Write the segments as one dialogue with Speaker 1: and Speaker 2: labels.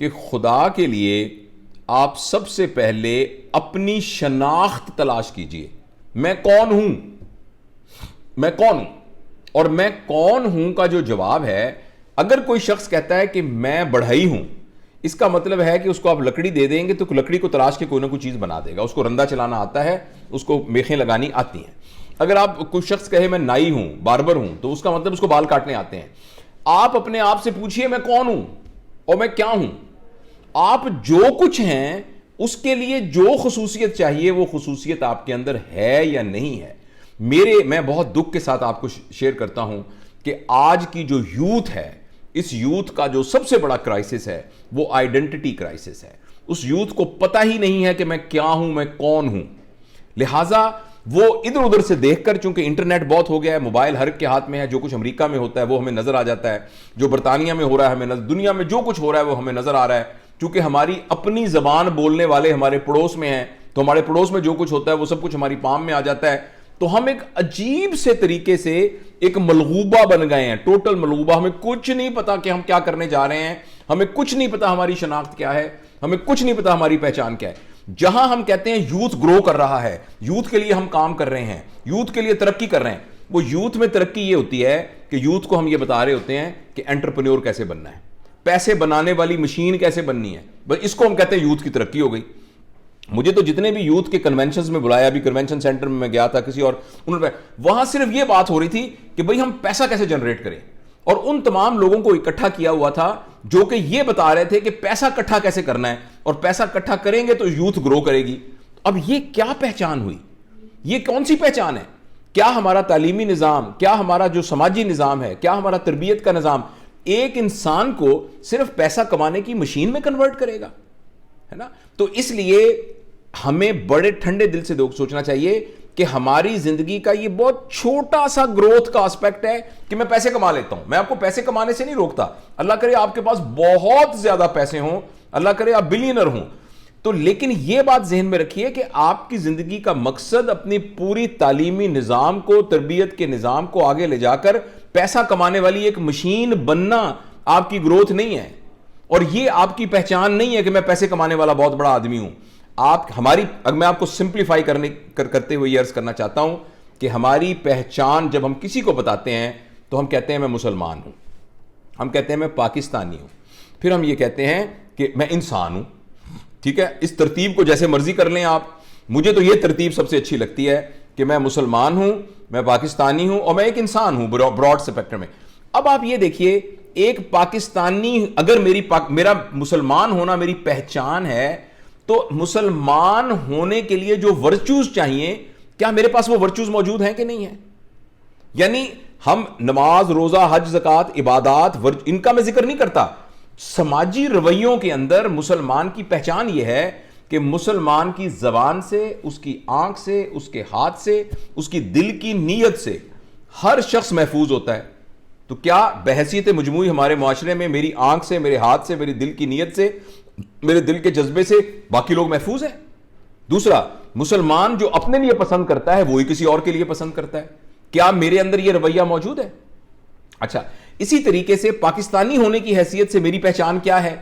Speaker 1: کہ خدا کے لیے آپ سب سے پہلے اپنی شناخت تلاش کیجئے. میں کون ہوں؟ میں کون ہوں؟ اور میں کون ہوں کا جو جواب ہے، اگر کوئی شخص کہتا ہے کہ میں بڑھئی ہوں، اس کا مطلب ہے کہ اس کو آپ لکڑی دے دیں گے تو لکڑی کو تراش کے کوئی نہ کوئی چیز بنا دے گا. اس کو رندہ چلانا آتا ہے، اس کو میخیں لگانی آتی ہیں. اگر آپ کوئی شخص کہے میں نائی ہوں، باربر ہوں، تو اس کا مطلب اس کو بال کاٹنے آتے ہیں. آپ اپنے آپ سے پوچھئے میں کون ہوں اور میں کیا ہوں. آپ جو کچھ ہیں اس کے لیے جو خصوصیت چاہیے وہ خصوصیت آپ کے اندر ہے یا نہیں ہے. میں بہت دکھ کے ساتھ آپ کو شیئر کرتا ہوں کہ آج کی جو یوتھ ہے، اس یوتھ کا جو سب سے بڑا کرائسس ہے وہ آئیڈینٹی کرائسس ہے. اس یوتھ کو پتہ ہی نہیں ہے کہ میں کیا ہوں، میں کون ہوں. لہٰذا وہ ادھر ادھر سے دیکھ کر، چونکہ انٹرنیٹ بہت ہو گیا ہے، موبائل ہر ایک کے ہاتھ میں ہے، جو کچھ امریکہ میں ہوتا ہے وہ ہمیں نظر آ جاتا ہے، جو برطانیہ میں ہو رہا ہے ہمیں دنیا میں جو کچھ ہو رہا ہے وہ ہمیں نظر آ رہا ہے. چونکہ ہماری اپنی زبان بولنے والے ہمارے پڑوس میں ہیں، تو ہمارے پڑوس میں جو کچھ ہوتا ہے وہ سب کچھ ہماری پام میں آ جاتا ہے. تو ہم ایک عجیب سے طریقے سے ایک ملغوبہ بن گئے ہیں، ٹوٹل ملغوبہ. ہمیں کچھ نہیں پتا کہ ہم کیا کرنے جا رہے ہیں، ہمیں کچھ نہیں پتا ہماری شناخت کیا ہے، ہمیں کچھ نہیں پتا ہماری پہچان کیا ہے. جہاں ہم کہتے ہیں یوتھ گرو کر رہا ہے، یوتھ کے لیے ہم کام کر رہے ہیں، یوتھ کے لیے ترقی کر رہے ہیں، وہ یوتھ میں ترقی یہ ہوتی ہے کہ یوتھ کو ہم یہ بتا رہے ہوتے ہیں کہ انٹرپرینیور کیسے بننا ہے، پیسے بنانے والی مشین کیسے بننی ہے. بس اس کو ہم کہتے ہیں یوتھ کی ترقی ہو گئی. مجھے تو جتنے بھی یوتھ کے کنونشنز میں بلایا، ابھی کنونشن سینٹر میں گیا تھا کسی اور، وہاں صرف یہ بات ہو رہی تھی کہ بھئی ہم پیسہ کیسے جنریٹ کریں. اور ان تمام لوگوں کو اکٹھا کیا ہوا تھا جو کہ یہ بتا رہے تھے کہ پیسہ اکٹھا کیسے کرنا ہے، اور پیسہ اکٹھا کریں گے تو یوتھ گرو کرے گی. اب یہ کیا پہچان ہوئی؟ یہ کون سی پہچان ہے؟ کیا ہمارا تعلیمی نظام، کیا ہمارا جو سماجی نظام ہے، کیا ہمارا تربیت کا نظام ایک انسان کو صرف پیسہ کمانے کی مشین میں کنورٹ کرے گا؟ ہے نا. تو اس لیے ہمیں بڑے ٹھنڈے دل سے سوچنا چاہیے کہ ہماری زندگی کا یہ بہت چھوٹا سا گروتھ کا اسپیکٹ ہے کہ میں پیسے کما لیتا ہوں. میں آپ کو پیسے کمانے سے نہیں روکتا، اللہ کرے آپ کے پاس بہت زیادہ پیسے ہوں، اللہ کرے آپ بلینر ہوں، تو لیکن یہ بات ذہن میں رکھیے کہ آپ کی زندگی کا مقصد اپنی پوری تعلیمی نظام کو، تربیت کے نظام کو آگے لے جا کر پیسہ کمانے والی ایک مشین بننا آپ کی گروتھ نہیں ہے. اور یہ آپ کی پہچان نہیں ہے کہ میں پیسے کمانے والا بہت بڑا آدمی ہوں. میں آپ کو سمپلیفائی کرتے ہوئے یہ عرض کرنا چاہتا ہوں کہ ہماری پہچان جب ہم کسی کو بتاتے ہیں تو ہم کہتے ہیں میں مسلمان ہوں، ہم کہتے ہیں میں پاکستانی ہوں، پھر ہم یہ کہتے ہیں کہ میں انسان ہوں. ٹھیک ہے، اس ترتیب کو جیسے مرضی کر لیں آپ. مجھے تو یہ ترتیب سب سے اچھی لگتی ہے کہ میں مسلمان ہوں، میں پاکستانی ہوں، اور میں ایک انسان ہوں براڈ اسپیکٹرم میں. اب آپ یہ دیکھیے، ایک پاکستانی اگر میرا مسلمان ہونا میری پہچان ہے، تو مسلمان ہونے کے لیے جو ورچوز چاہیے، کیا میرے پاس وہ ورچوز موجود ہیں کہ نہیں ہیں؟ یعنی ہم نماز، روزہ، حج، زکوٰۃ، عبادات، ان کا میں ذکر نہیں کرتا. سماجی رویوں کے اندر مسلمان کی پہچان یہ ہے کہ مسلمان کی زبان سے، اس کی آنکھ سے، اس کے ہاتھ سے، اس کی دل کی نیت سے ہر شخص محفوظ ہوتا ہے. تو کیا بحیثیت مجموعی ہمارے معاشرے میں میری آنکھ سے، میرے ہاتھ سے، میری دل کی نیت سے، میرے دل کے جذبے سے باقی لوگ محفوظ ہیں؟ دوسرا، مسلمان جو اپنے لیے پسند کرتا ہے وہی کسی اور کے لیے پسند کرتا ہے. کیا میرے اندر یہ رویہ موجود ہے؟ اچھا، اسی طریقے سے پاکستانی ہونے کی حیثیت سے میری پہچان کیا ہے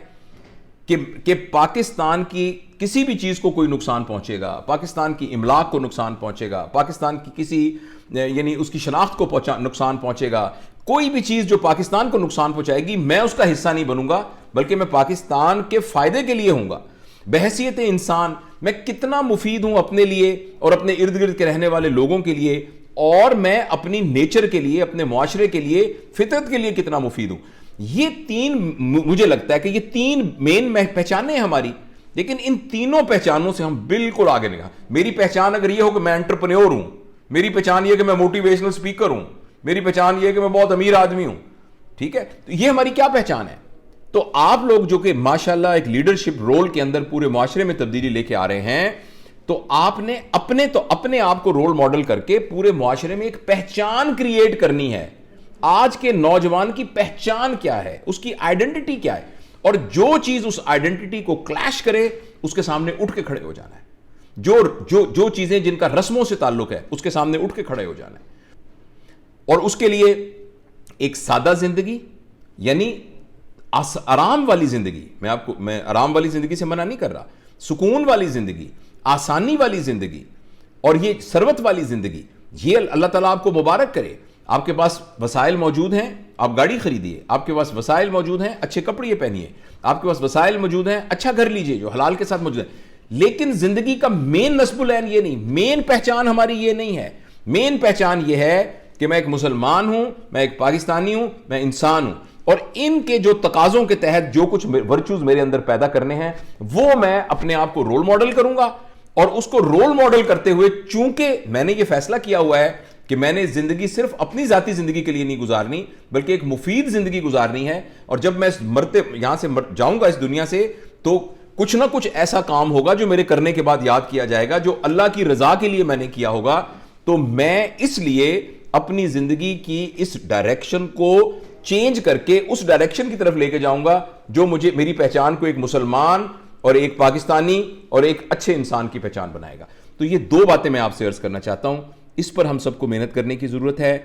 Speaker 1: کہ پاکستان کی کسی بھی چیز کو کوئی نقصان پہنچے گا، پاکستان کی املاک کو نقصان پہنچے گا، پاکستان کی کسی یعنی اس کی شناخت کو نقصان پہنچے گا، کوئی بھی چیز جو پاکستان کو نقصان پہنچائے گی میں اس کا حصہ نہیں بنوں گا، بلکہ میں پاکستان کے فائدے کے لیے ہوں گا. بحیثیت انسان میں کتنا مفید ہوں اپنے لیے اور اپنے ارد گرد کے رہنے والے لوگوں کے لیے، اور میں اپنی نیچر کے لیے، اپنے معاشرے کے لیے، فطرت کے لیے کتنا مفید ہوں. یہ تین، مجھے لگتا ہے کہ یہ تین مین پہچانیں ہماری، لیکن ان تینوں پہچانوں سے ہم بالکل آگے نہیں. میری پہچان اگر یہ ہو کہ میں انٹرپرینیور ہوں، میری پہچان یہ کہ میں موٹیویشنل سپیکر ہوں، میری پہچان یہ کہ میں بہت امیر آدمی ہوں، ٹھیک ہے، تو یہ ہماری کیا پہچان ہے؟ تو آپ لوگ جو کہ ماشاءاللہ ایک لیڈرشپ رول کے اندر پورے معاشرے میں تبدیلی لے کے آ رہے ہیں، تو آپ نے اپنے آپ کو رول ماڈل کر کے پورے معاشرے میں ایک پہچان کریٹ کرنی ہے. آج کے نوجوان کی پہچان کیا ہے، اس کی آئیڈینٹی کیا ہے، اور جو چیز اس آئیڈینٹی کو کلیش کرے اس کے سامنے اٹھ کے کھڑے ہو جانا ہے. جو چیزیں جن کا رسموں سے تعلق ہے اس کے سامنے اٹھ کے کھڑے ہو جانا ہے. اور اس کے لیے ایک سادہ زندگی، یعنی آرام والی زندگی، میں آرام والی زندگی سے منع نہیں کر رہا، سکون والی زندگی، آسانی والی زندگی اور یہ ثروت والی زندگی، یہ اللہ تعالیٰ آپ کو مبارک کرے. آپ کے پاس وسائل موجود ہیں، آپ گاڑی خریدیے. آپ کے پاس وسائل موجود ہیں، اچھے کپڑے پہنیے. آپ کے پاس وسائل موجود ہیں، اچھا گھر لیجئے جو حلال کے ساتھ موجود ہے. لیکن زندگی کا مین نصب العین یہ نہیں، مین پہچان ہماری یہ نہیں ہے. مین پہچان یہ ہے کہ میں ایک مسلمان ہوں، میں ایک پاکستانی ہوں، میں انسان ہوں، اور ان کے جو تقاضوں کے تحت جو کچھ ورچوز میرے اندر پیدا کرنے ہیں وہ میں اپنے آپ کو رول ماڈل کروں گا. اور اس کو رول ماڈل کرتے ہوئے چونکہ میں نے یہ فیصلہ کیا ہوا ہے کہ میں نے زندگی صرف اپنی ذاتی زندگی کے لیے نہیں گزارنی بلکہ ایک مفید زندگی گزارنی ہے. اور جب میں یہاں سے جاؤں گا اس دنیا سے تو کچھ نہ کچھ ایسا کام ہوگا جو میرے کرنے کے بعد یاد کیا جائے گا، جو اللہ کی رضا کے لیے میں نے کیا ہوگا. تو میں اس لیے اپنی زندگی کی اس ڈائریکشن کو چینج کر کے اس ڈائریکشن کی طرف لے کے جاؤں گا جو مجھے میری پہچان کو ایک مسلمان اور ایک پاکستانی اور ایک اچھے انسان کی پہچان بنائے گا. تو یہ دو باتیں میں آپ سے عرض کرنا چاہتا ہوں، اس پر ہم سب کو محنت کرنے کی ضرورت ہے.